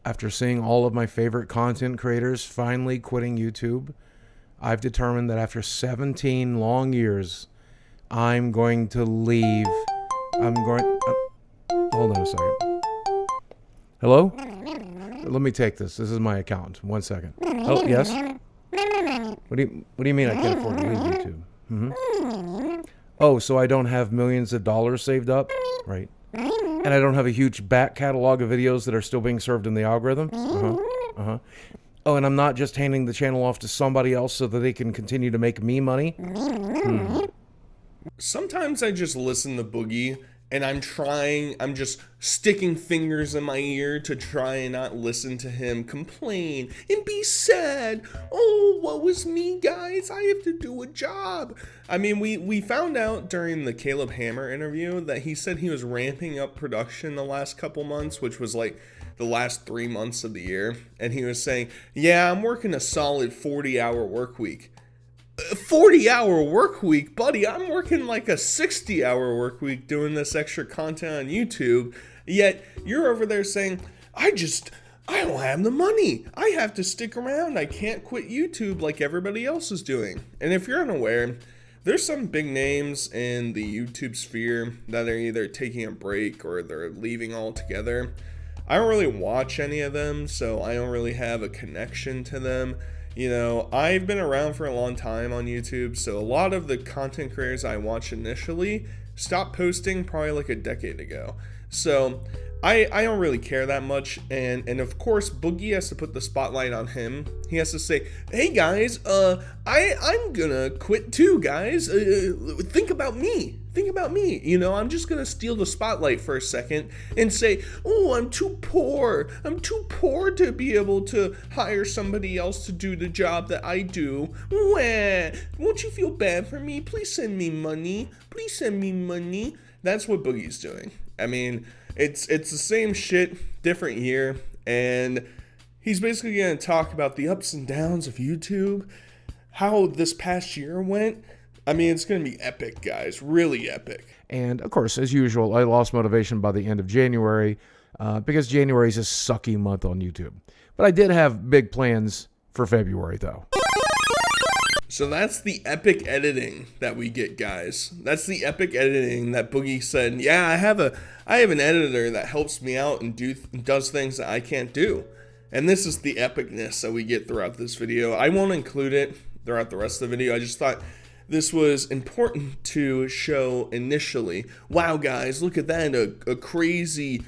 after seeing all of my favorite content creators finally quitting YouTube, I've determined that after 17 long years, I'm going to leave. I'm going. Hold on a second. Hello? Let me take this. This is my account. 1 second. Oh, yes? What do you mean I can't afford to leave YouTube? Oh, so I don't have millions of dollars saved up? Right. And I don't have a huge back catalog of videos that are still being served in the algorithm? Oh, and I'm not just handing the channel off to somebody else so that they can continue to make me money? Sometimes I just listen to Boogie and I'm just sticking fingers in my ear to try and not listen to him complain and be sad. Oh, what was me, guys? I have to do a job. I mean, we found out during the Caleb Hammer interview that he said he was ramping up production the last couple months, which was like the last 3 months of the year. And he was saying, yeah, I'm working a solid 40-hour work week. 40-hour work week, buddy. I'm working like a 60-hour work week doing this extra content on YouTube. Yet you're over there saying, I don't have the money. I have to stick around. I can't quit YouTube like everybody else is doing. And if you're unaware, there's some big names in the YouTube sphere that are either taking a break or they're leaving altogether. I don't really watch any of them, so I don't really have a connection to them. You know, I've been around for a long time on YouTube, so a lot of the content creators I watched initially stopped posting probably like a decade ago. So I don't really care that much, and of course Boogie has to put the spotlight on him. He has to say, hey guys, I'm gonna quit too, guys. Think about me. Think about me. You know, I'm just gonna steal the spotlight for a second and say, oh, I'm too poor. I'm too poor to be able to hire somebody else to do the job that I do. Wah. Won't you feel bad for me? Please send me money. Please send me money. That's what Boogie's doing. I mean, it's the same shit, different year, and he's basically gonna talk about the ups and downs of YouTube, how this past year went. I mean, it's going to be epic, guys. Really epic. And, of course, as usual, I lost motivation by the end of January because January is a sucky month on YouTube. But I did have big plans for February, though. So that's the epic editing that we get, guys. That's the epic editing that Boogie said, yeah, I have an editor that helps me out and does things that I can't do. And this is the epicness that we get throughout this video. I won't include it throughout the rest of the video. I just thought this was important to show initially. Wow, guys, look at that. A crazy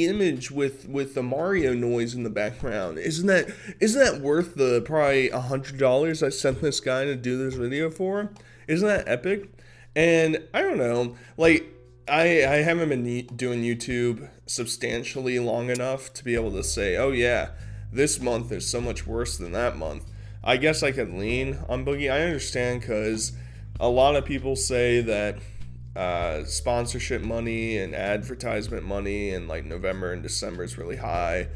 image with the Mario noise in the background. Isn't that worth the probably $100 I sent this guy to do this video for? Isn't that epic? And I don't know, like, I haven't been doing YouTube substantially long enough to be able to say, oh yeah, this month is so much worse than that month. I guess I could lean on Boogie. I understand because a lot of people say that sponsorship money and advertisement money in like November and December is really high.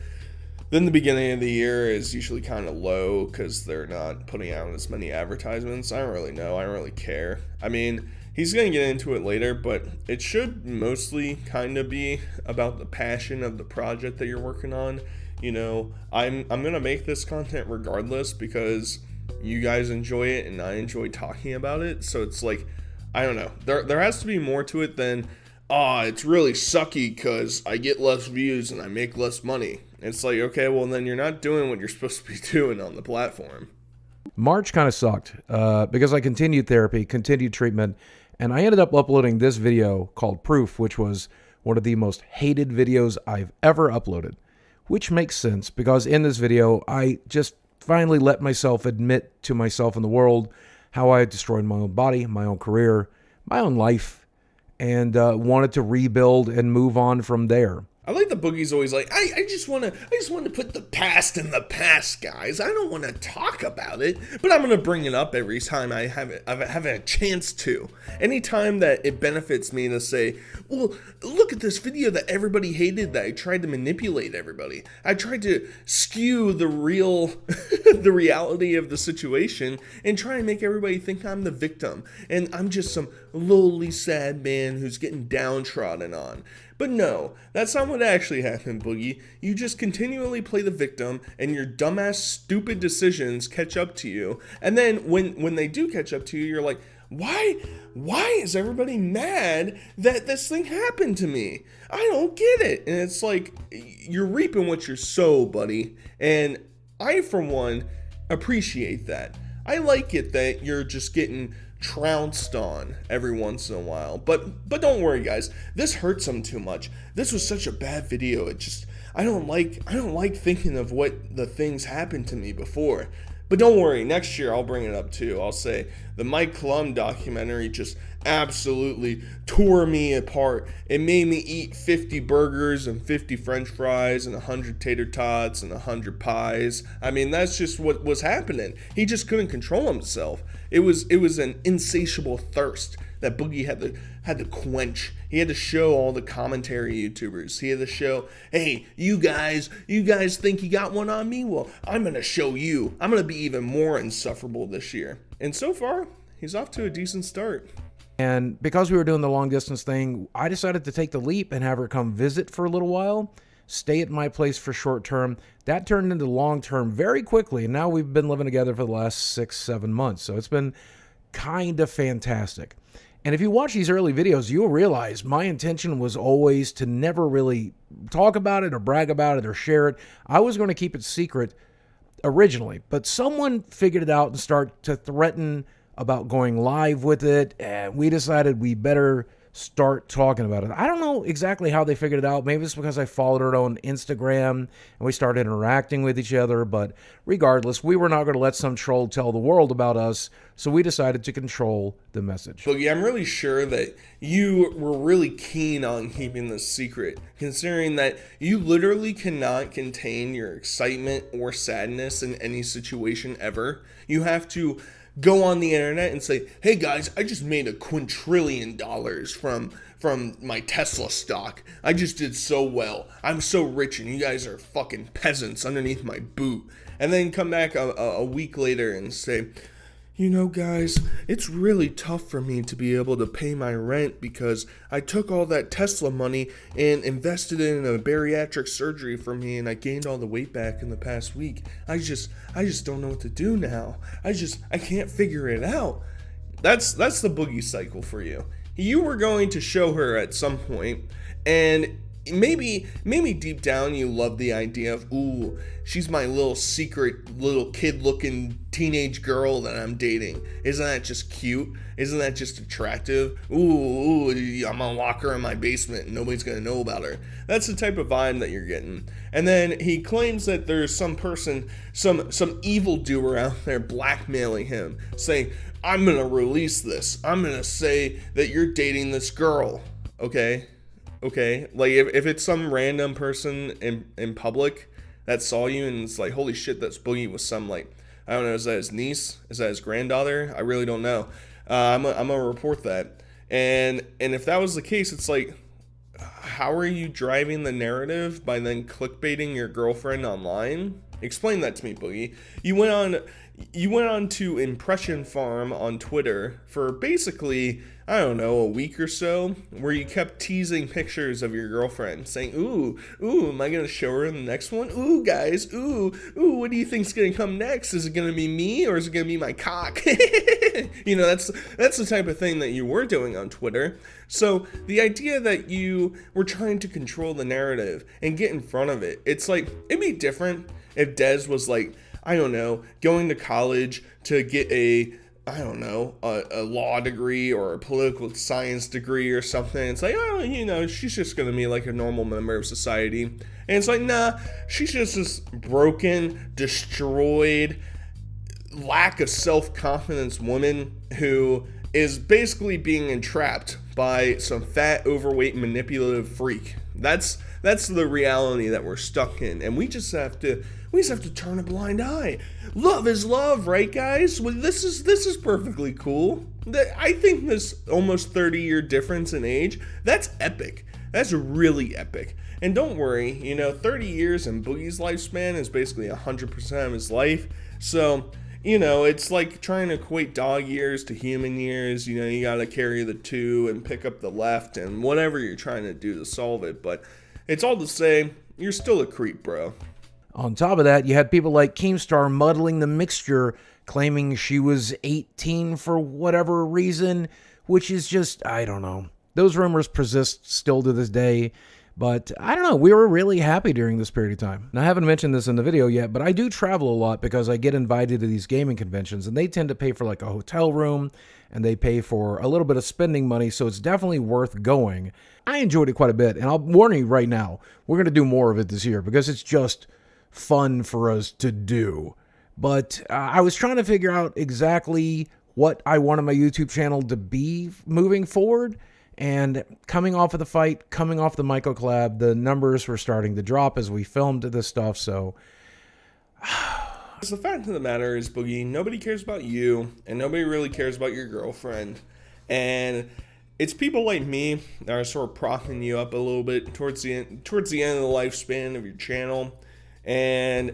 Then the beginning of the year is usually kind of low because they're not putting out as many advertisements. I don't really know. I don't really care. I mean, he's going to get into it later, but it should mostly kind of be about the passion of the project that you're working on. You know, I'm gonna make this content regardless because you guys enjoy it and I enjoy talking about it. So it's like, I don't know. There has to be more to it than, it's really sucky because I get less views and I make less money. It's like, okay, well then you're not doing what you're supposed to be doing on the platform. March kind of sucked because I continued therapy, continued treatment, and I ended up uploading this video called Proof, which was one of the most hated videos I've ever uploaded. Which makes sense because in this video, I just finally let myself admit to myself and the world how I had destroyed my own body, my own career, my own life, and wanted to rebuild and move on from there. I like the Boogie's always like, I just want to put the past in the past, guys. I don't want to talk about it, but I'm going to bring it up every time I have a chance to. Anytime that it benefits me to say, well, look at this video that everybody hated that I tried to manipulate everybody. I tried to skew the reality of the situation and try and make everybody think I'm the victim and I'm just some lowly sad man who's getting downtrodden on. But no, that's not what actually happened, Boogie. You just continually play the victim, and your dumbass, stupid decisions catch up to you. And then when they do catch up to you, you're like, why is everybody mad that this thing happened to me? I don't get it. And it's like, you're reaping what you sow, buddy. And I, for one, appreciate that. I like it that you're just getting trounced on every once in a while. But don't worry, guys. This hurts them too much. This was such a bad video. I don't like thinking of what the things happened to me before. But don't worry, next year I'll bring it up too. I'll say the Mike Klum documentary just absolutely tore me apart. It made me eat 50 burgers and 50 french fries and 100 tater tots and 100 pies. I mean, that's just what was happening. He just couldn't control himself. It was an insatiable thirst that Boogie had to quench. He had to show all the commentary YouTubers. He had to show, hey, you guys think you got one on me? Well, I'm going to show you. I'm going to be even more insufferable this year. And so far, he's off to a decent start. And because we were doing the long distance thing, I decided to take the leap and have her come visit for a little while, stay at my place for short term. That turned into long term very quickly. And now we've been living together for the last 6-7 months. So it's been kind of fantastic. And if you watch these early videos, you'll realize my intention was always to never really talk about it or brag about it or share it. I was going to keep it secret originally, but someone figured it out and started to threaten about going live with it, and we decided we better start talking about it. I don't know exactly how they figured it out. Maybe it's because I followed her on Instagram and we started interacting with each other, but regardless, we were not going to let some troll tell the world about us, so we decided to control the message. Boogie, I'm really sure that you were really keen on keeping this secret, considering that you literally cannot contain your excitement or sadness in any situation ever. You have to go on the internet and say, hey guys, I just made $1 quintillion from my Tesla stock. I just did so well. I'm so rich and you guys are fucking peasants underneath my boot. And then come back a week later and say, you know guys, it's really tough for me to be able to pay my rent because I took all that Tesla money and invested it in a bariatric surgery for me and I gained all the weight back in the past week. I just don't know what to do now. I can't figure it out. That's the Boogie cycle for you. You were going to show her at some point, and maybe deep down you love the idea of, ooh, she's my little secret little kid looking teenage girl that I'm dating. Isn't that just cute? Isn't that just attractive? Ooh, I'm gonna lock her in my basement and nobody's gonna know about her. That's the type of vibe that you're getting. And then he claims that there's some person, some evildoer out there blackmailing him, saying, I'm gonna release this. I'm gonna say that you're dating this girl. Okay, like if it's some random person in public that saw you and it's like, holy shit, that's Boogie with some, like, I don't know, is that his niece? Is that his granddaughter? I really don't know. I'm gonna report that. And if that was the case, it's like, how are you driving the narrative by then clickbaiting your girlfriend online? Explain that to me, Boogie. You went on to Impression Farm on Twitter for basically, I don't know, a week or so, where you kept teasing pictures of your girlfriend, saying, ooh, am I going to show her in the next one? Ooh, guys, ooh, what do you think's going to come next? Is it going to be me or is it going to be my cock? You know, that's the type of thing that you were doing on Twitter. So the idea that you were trying to control the narrative and get in front of it, it's like, it'd be different if Dez was like, I don't know, going to college to get a law degree or a political science degree or something. It's like, oh, you know, she's just going to be like a normal member of society. And it's like, nah, she's just this broken, destroyed, lack of self-confidence woman who is basically being entrapped by some fat, overweight, manipulative freak. That's the reality that we're stuck in, and we just have to turn a blind eye. Love is love, right, guys? Well, this is perfectly cool. I think this almost 30-year difference in age, that's epic. That's really epic. And don't worry, you know, 30 years in Boogie's lifespan is basically 100% of his life. So it's like trying to equate dog years to human years. You got to carry the two and pick up the left and whatever you're trying to do to solve it. But it's all to say, you're still a creep, bro. On top of that, you had people like Keemstar muddling the mixture, claiming she was 18 for whatever reason, which is just, I don't know. Those rumors persist still to this day. But I don't know, we were really happy during this period of time. Now, I haven't mentioned this in the video yet, but I do travel a lot because I get invited to these gaming conventions, and they tend to pay for like a hotel room, and they pay for a little bit of spending money, so it's definitely worth going. I enjoyed it quite a bit, and I'll warn you right now, we're going to do more of it this year because it's just fun for us to do. But I was trying to figure out exactly what I wanted my YouTube channel to be moving forward. And coming off of the fight, coming off the Michael collab, the numbers were starting to drop as we filmed this stuff. So the fact of the matter is, Boogie, nobody cares about you, and nobody really cares about your girlfriend. And it's people like me that are sort of propping you up a little bit towards the end of the lifespan of your channel. And,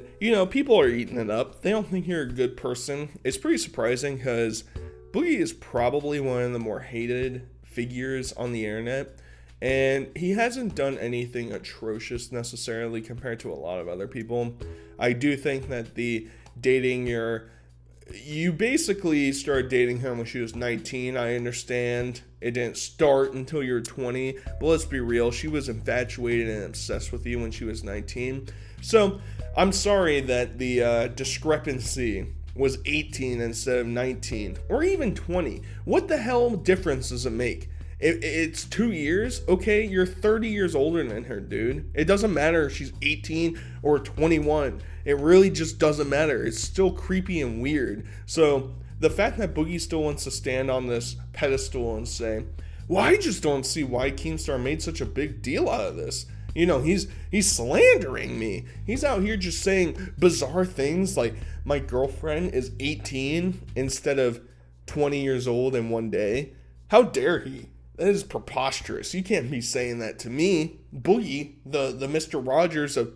people are eating it up. They don't think you're a good person. It's pretty surprising because Boogie is probably one of the more hated figures on the internet, and he hasn't done anything atrocious necessarily compared to a lot of other people. I do think that the dating you basically started dating her when she was 19. I understand it didn't start until you were 20, but let's be real, she was infatuated and obsessed with you when she was 19. So I'm sorry that the discrepancy was 18 instead of 19 or even 20. What the hell difference does it make? It's 2 years. Okay, you're 30 years older than her, dude. It doesn't matter if she's 18 or 21. It really just doesn't matter. It's still creepy and weird. So the fact that Boogie still wants to stand on this pedestal and say, well, I just don't see why Keemstar made such a big deal out of this. He's slandering me. He's out here just saying bizarre things like my girlfriend is 18 instead of 20 years old in one day. How dare he? That is preposterous. You can't be saying that to me, Boogie, the Mr. Rogers of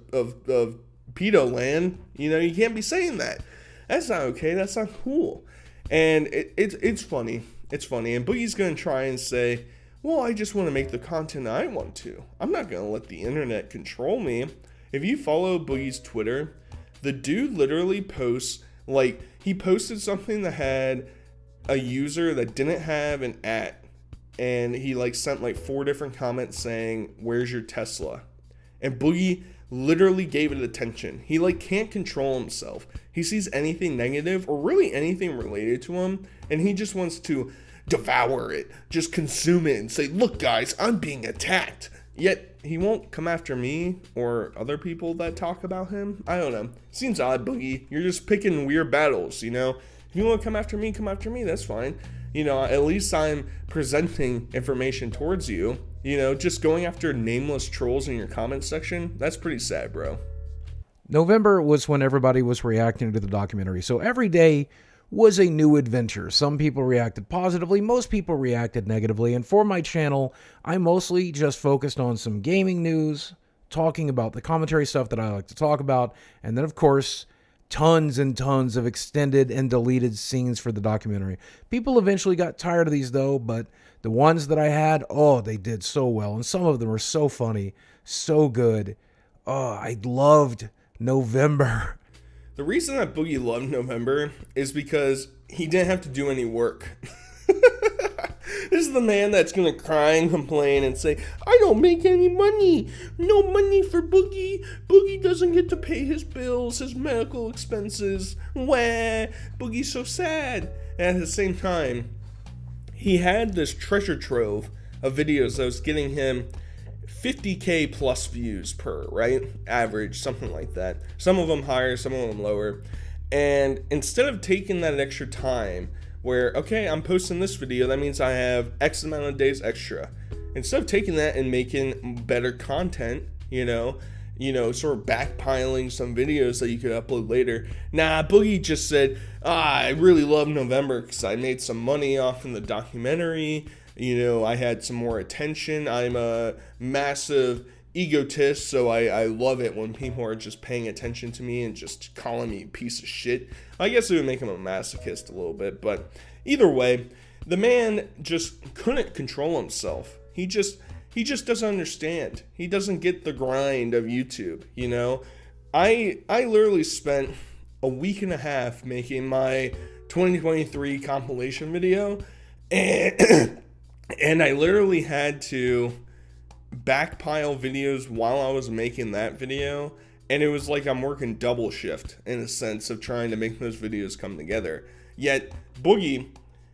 pedo land. You can't be saying that. That's not okay. That's not cool. And it's funny. It's funny. And Boogie's gonna try and say, well, I just want to make the content I want to. I'm not going to let the internet control me. If you follow Boogie's Twitter, the dude literally posts, like, he posted something that had a user that didn't have an @ and he, like, sent, like, 4 different comments saying, where's your Tesla? And Boogie literally gave it attention. He, like, can't control himself. He sees anything negative or really anything related to him, and he just wants to devour it, just consume it and say, look guys, I'm being attacked. Yet he won't come after me or other people that talk about him. I don't know. Seems odd, Boogie. You're just picking weird battles, If you want to come after me, that's fine. At least I'm presenting information towards you. Just going after nameless trolls in your comment section, that's pretty sad, bro. November was when everybody was reacting to the documentary, so every day was a new adventure. Some people reacted positively, most people reacted negatively, and for my channel, I mostly just focused on some gaming news, talking about the commentary stuff that I like to talk about, and then of course, tons and tons of extended and deleted scenes for the documentary. People eventually got tired of these though, but the ones that I had, they did so well, and some of them were so funny, so good. I loved November. The reason that Boogie loved November is because he didn't have to do any work. This is the man that's going to cry and complain and say, I don't make any money. No money for Boogie. Boogie doesn't get to pay his bills, his medical expenses. Wah, Boogie's so sad. And at the same time, he had this treasure trove of videos that was getting him 50K plus views per, right? Average, something like that. Some of them higher, some of them lower. And instead of taking that extra time where, okay, I'm posting this video, that means I have X amount of days extra. Instead of taking that and making better content, sort of backpiling some videos that you could upload later. Nah, Boogie just said, I really love November because I made some money off in the documentary. I had some more attention. I'm a massive egotist, so I love it when people are just paying attention to me and just calling me a piece of shit. I guess it would make him a masochist a little bit, but either way, the man just couldn't control himself. He just doesn't understand. He doesn't get the grind of YouTube, you know? I literally spent a week and a half making my 2023 compilation video, and I literally had to backpile videos while I was making that video, and it was like I'm working double shift in a sense of trying to make those videos come together. Yet Boogie,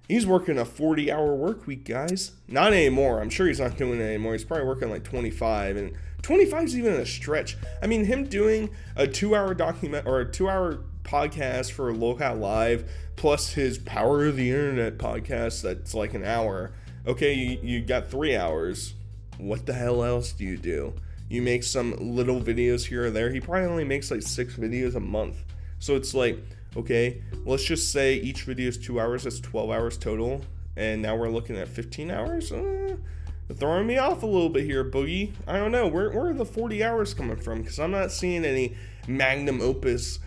he's working a 40-hour work week, guys. Not anymore. I'm sure he's not doing it anymore. He's probably working like 25, and 25 is even a stretch. I mean, him doing a 2-hour document or a 2-hour podcast for Local Live plus his Power of the Internet podcast that's like an hour. Okay, you got 3 hours. What the hell else do you do? You make some little videos here or there. He probably only makes like 6 videos a month. So it's like, okay, let's just say each video is 2 hours. That's 12 hours total. And now we're looking at 15 hours? Throwing me off a little bit here, Boogie. I don't know. Where are the 40 hours coming from? Because I'm not seeing any magnum opus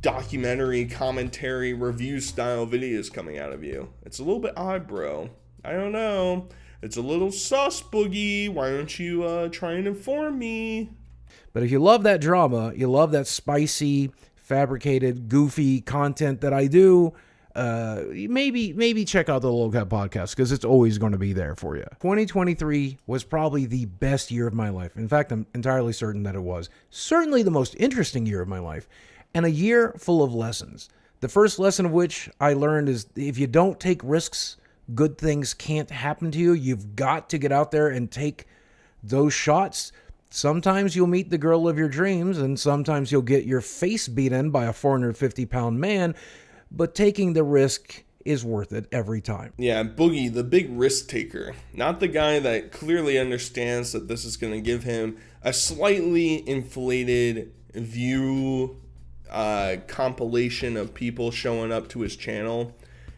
documentary, commentary, review style videos coming out of you. It's a little bit odd, bro. I don't know. It's a little sus, Boogie. Why don't you try and inform me? But if you love that drama, you love that spicy, fabricated, goofy content that I do, maybe check out the Low Cut Podcast, because it's always going to be there for you. 2023 was probably the best year of my life. In fact, I'm entirely certain that it was. Certainly the most interesting year of my life, and a year full of lessons. The first lesson of which I learned is if you don't take risks, good things can't happen to you. You've got to get out there and take those shots. Sometimes you'll meet the girl of your dreams, and sometimes you'll get your face beat in by a 450-pound man, but taking the risk is worth it every time. Yeah, Boogie, the big risk taker. Not the guy that clearly understands that this is going to give him a slightly inflated view compilation of people showing up to his channel.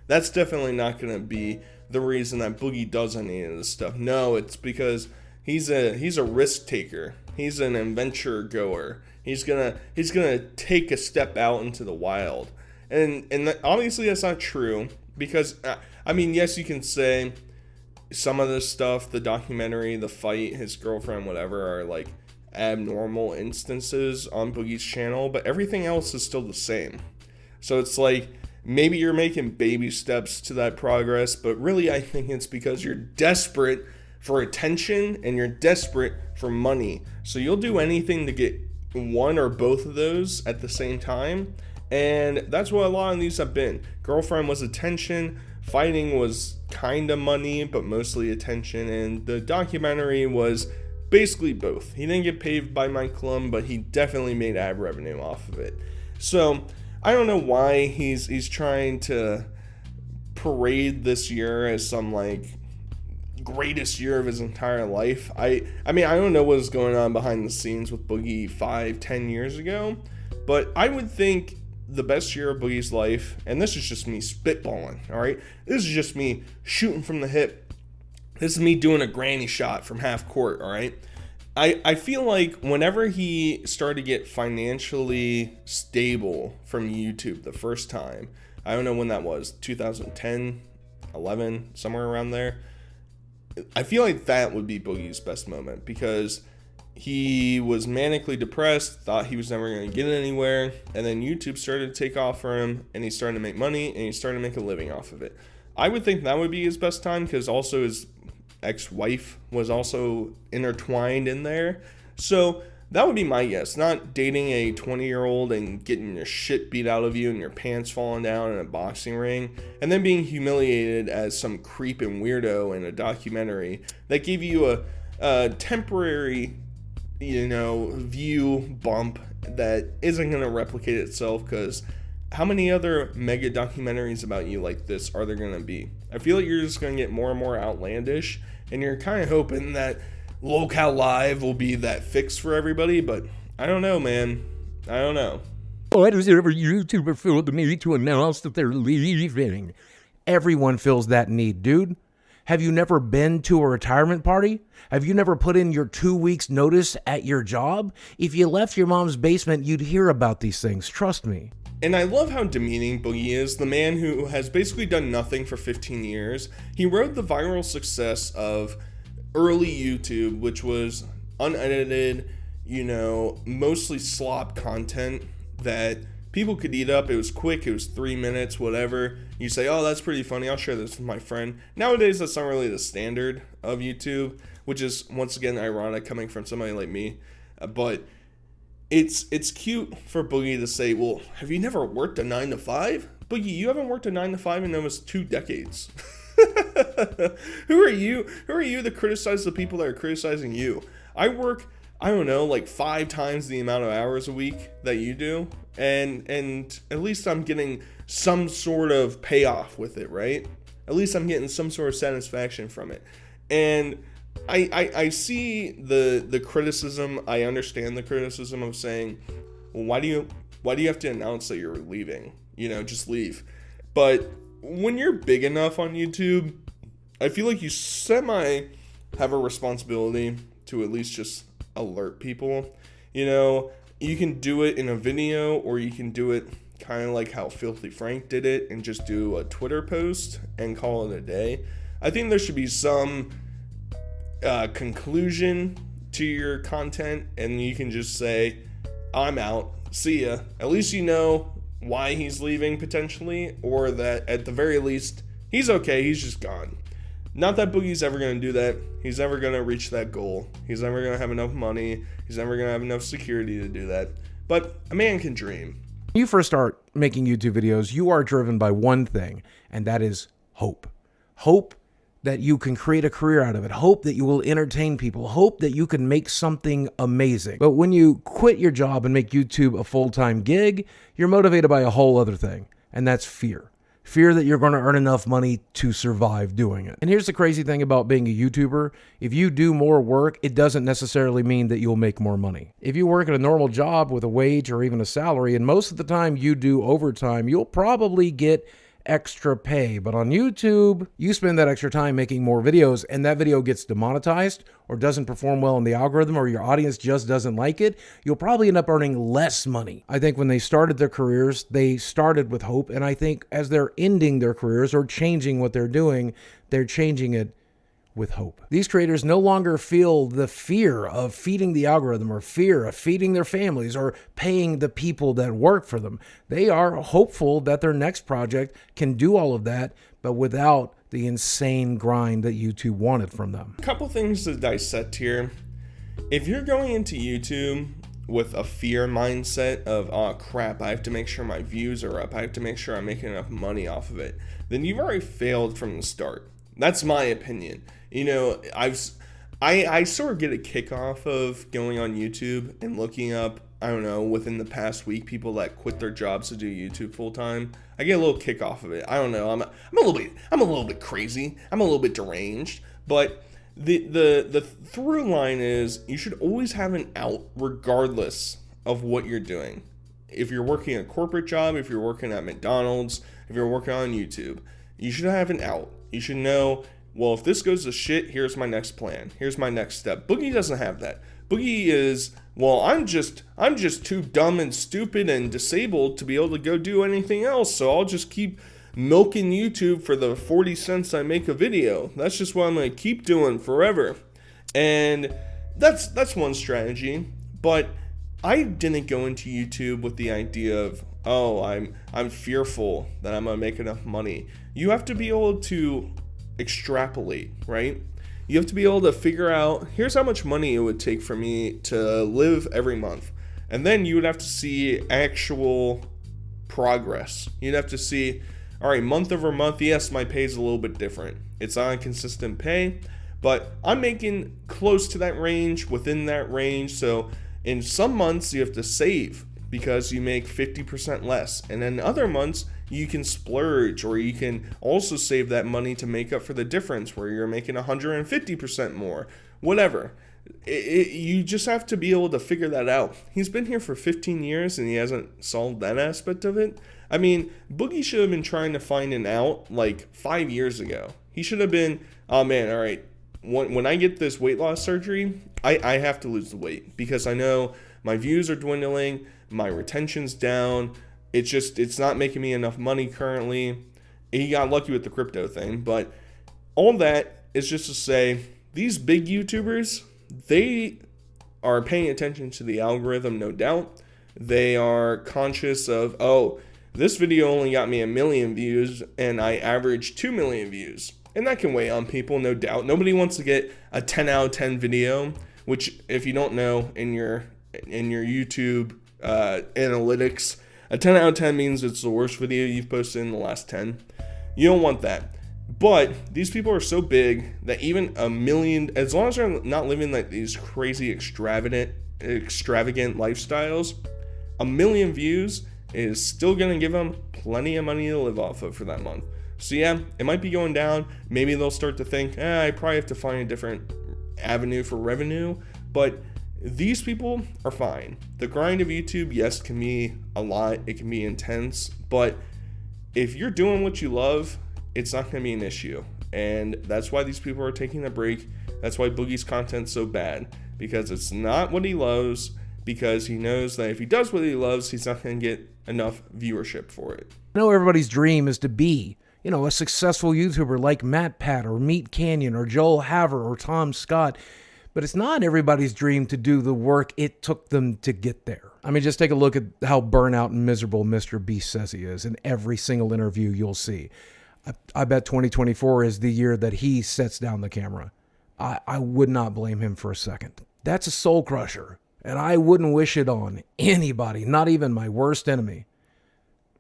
That's definitely not going to be the reason that Boogie does any of this stuff. No, it's because he's a risk taker. He's an adventure goer. He's gonna take a step out into the wild. And obviously that's not true, because, I mean, yes, you can say some of this stuff, the documentary, the fight, his girlfriend, whatever, are like abnormal instances on Boogie's channel, but everything else is still the same. So it's like, maybe you're making baby steps to that progress, but really I think it's because you're desperate for attention and you're desperate for money. So you'll do anything to get one or both of those at the same time. And that's what a lot of these have been. Girlfriend was attention, fighting was kind of money, but mostly attention, and the documentary was basically both. He didn't get paid by Mike Klum, but he definitely made ad revenue off of it. So I don't know why he's trying to parade this year as some like greatest year of his entire life. I mean, I don't know what was going on behind the scenes with Boogie 5-10 years ago, but I would think the best year of Boogie's life, and this is just me spitballing, all right? This is just me shooting from the hip. This is me doing a granny shot from half court, all right? I feel like whenever he started to get financially stable from YouTube the first time, I don't know when that was, 2010, 11, somewhere around there, I feel like that would be Boogie's best moment, because he was manically depressed, thought he was never going to get anywhere, and then YouTube started to take off for him, and he started to make money, and he started to make a living off of it. I would think that would be his best time, because also his ex-wife was also intertwined in there. So that would be my guess. Not dating a 20-year-old and getting your shit beat out of you and your pants falling down in a boxing ring, and then being humiliated as some creep and weirdo in a documentary that gave you a temporary, view bump that isn't going to replicate itself, because how many other mega documentaries about you like this are there going to be? I feel like you're just going to get more and more outlandish, and you're kind of hoping that Local Live will be that fix for everybody, but I don't know, man. I don't know. Why does every YouTuber feel the need to announce that they're leaving? Everyone feels that need, dude. Have you never been to a retirement party? Have you never put in your 2 weeks notice at your job? If you left your mom's basement, you'd hear about these things. Trust me. And I love how demeaning Boogie is, the man who has basically done nothing for 15 years. He rode the viral success of early YouTube, which was unedited, mostly slop content that people could eat up. It was quick, it was 3 minutes, whatever. You say, oh, that's pretty funny, I'll share this with my friend. Nowadays, that's not really the standard of YouTube, which is, once again, ironic coming from somebody like me. But it's cute for Boogie to say, well, have you never worked a 9 to 5? Boogie, you haven't worked a 9 to 5 in almost 2 decades. Who are you to criticize the people that are criticizing you? I work, I don't know, like 5 times the amount of hours a week that you do, and at least I'm getting some sort of payoff with it, right? At least I'm getting some sort of satisfaction from it. And I see the criticism. I understand the criticism of saying, well, why do you have to announce that you're leaving? Just leave. But when you're big enough on YouTube, I feel like you semi have a responsibility to at least just alert people. You can do it in a video, or you can do it kind of like how Filthy Frank did it and just do a Twitter post and call it a day. I think there should be some conclusion to your content, and you can just say, I'm out, see ya. At least you know why he's leaving potentially, or that at the very least he's okay, he's just gone. Not that Boogie's ever going to do that. He's never going to reach that goal. He's never going to have enough money. He's never going to have enough security to do that. But a man can dream. When you first start making YouTube videos, you are driven by one thing, and that is hope. Hope that you can create a career out of it. Hope that you will entertain people. Hope that you can make something amazing. But when you quit your job and make YouTube a full-time gig, you're motivated by a whole other thing, and that's fear. Fear that you're going to earn enough money to survive doing it. And here's the crazy thing about being a YouTuber. If you do more work, it doesn't necessarily mean that you'll make more money. If you work at a normal job with a wage or even a salary, and most of the time you do overtime, you'll probably get extra pay. But on YouTube, you spend that extra time making more videos, and that video gets demonetized or doesn't perform well in the algorithm, or your audience just doesn't like it, you'll probably end up earning less money. I think when they started their careers, they started with hope, and I think as they're ending their careers or changing what they're doing, they're changing it with hope. These creators no longer feel the fear of feeding the algorithm, or fear of feeding their families, or paying the people that work for them. They are hopeful that their next project can do all of that, but without the insane grind that YouTube wanted from them. A couple things to dissect here. If you're going into YouTube with a fear mindset of, oh crap, I have to make sure my views are up, I have to make sure I'm making enough money off of it, then you've already failed from the start. That's my opinion. I sort of get a kick off of going on YouTube and looking up, I don't know, within the past week, people that quit their jobs to do YouTube full time. I get a little kick off of it. I don't know. I'm a little bit crazy. I'm a little bit deranged. But the through line is you should always have an out regardless of what you're doing. If you're working a corporate job, if you're working at McDonald's, if you're working on YouTube, you should have an out. You should know, well, if this goes to shit, here's my next plan. Here's my next step. Boogie doesn't have that. Boogie is, well, I'm just too dumb and stupid and disabled to be able to go do anything else, so I'll just keep milking YouTube for the 40 cents I make a video. That's just what I'm going to keep doing forever. And that's one strategy. But I didn't go into YouTube with the idea of, oh, I'm fearful that I'm going to make enough money. You have to be able to extrapolate, right? You have to be able to figure out, here's how much money it would take for me to live every month. And then you would have to see actual progress. You'd have to see, all right, month over month, yes, my pay is a little bit different. It's not a consistent pay, but I'm making close to that range, within that range. So in some months, you have to save because you make 50% less. And then other months, you can splurge, or you can also save that money to make up for the difference where you're making 150% more, whatever. You just have to be able to figure that out. He's been here for 15 years and he hasn't solved that aspect of it. I mean, Boogie should have been trying to find an out like 5 years ago. He should have been, oh man, all right. When I get this weight loss surgery, I have to lose the weight because I know my views are dwindling, my retention's down. It's not making me enough money currently. He got lucky with the crypto thing, but all that is just to say these big YouTubers, they are paying attention to the algorithm, no doubt. They are conscious of, oh, this video only got me 1 million views and I averaged 2 million views. And that can weigh on people, no doubt. Nobody wants to get a 10 out of 10 video, which if you don't know in your YouTube analytics, a 10 out of 10 means it's the worst video you've posted in the last 10. You don't want that. But these people are so big that even 1 million, as long as they're not living like these crazy extravagant lifestyles, 1 million views is still going to give them plenty of money to live off of for that month. So yeah, it might be going down. Maybe they'll start to think, I probably have to find a different avenue for revenue. But these people are fine. The grind of YouTube, yes, can be a lot. It can be intense. But if you're doing what you love, it's not going to be an issue. And that's why these people are taking a break. That's why Boogie's content's so bad. Because it's not what he loves. Because he knows that if he does what he loves, he's not going to get enough viewership for it. I know everybody's dream is to be, a successful YouTuber like Matt Pat or Meat Canyon or Joel Haver or Tom Scott. But it's not everybody's dream to do the work it took them to get there. I mean, just take a look at how burnout and miserable Mr. Beast says he is in every single interview you'll see. I bet 2024 is the year that he sets down the camera. I would not blame him for a second. That's a soul crusher, and I wouldn't wish it on anybody, not even my worst enemy.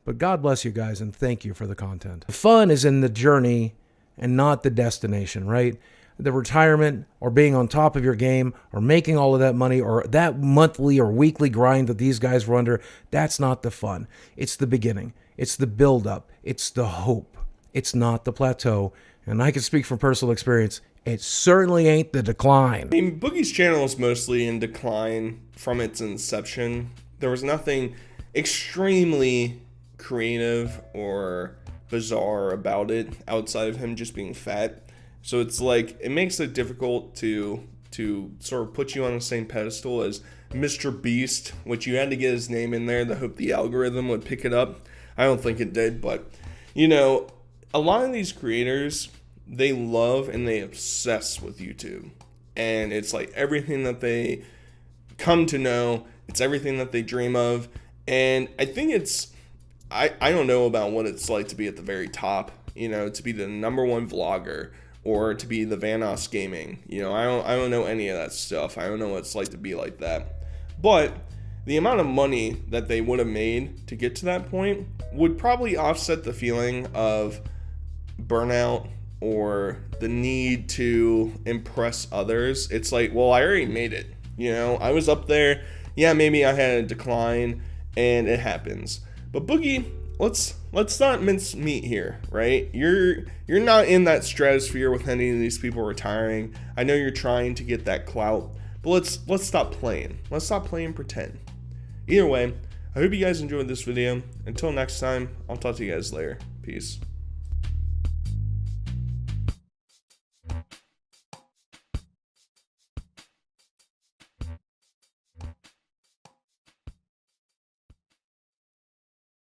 But God bless you guys, and thank you for the content. The fun is in the journey and not the destination, right? The retirement or being on top of your game or making all of that money or that monthly or weekly grind that these guys were under, that's not the fun. It's the beginning. It's the build-up. It's the hope. It's not the plateau. And I can speak from personal experience. It certainly ain't the decline. I mean, Boogie's channel is mostly in decline from its inception. There was nothing extremely creative or bizarre about it outside of him just being fat. So it's like, it makes it difficult to sort of put you on the same pedestal as Mr. Beast, which you had to get his name in there to hope the algorithm would pick it up. I don't think it did, but a lot of these creators, they love and they obsess with YouTube. And it's like everything that they come to know, it's everything that they dream of. And I think I don't know about what it's like to be at the very top, to be the #1 vlogger or to be the Vanoss Gaming. I don't know any of that stuff. I don't know what it's like to be like that. But the amount of money that they would have made to get to that point would probably offset the feeling of burnout or the need to impress others. It's like, well, I already made it. I was up there. Yeah, maybe I had a decline and it happens. But Boogie, let's not mince meat here, right? You're not in that stratosphere with any of these people retiring. I know you're trying to get that clout, but let's stop playing. Let's stop playing pretend. Either way, I hope you guys enjoyed this video. Until next time, I'll talk to you guys later. Peace.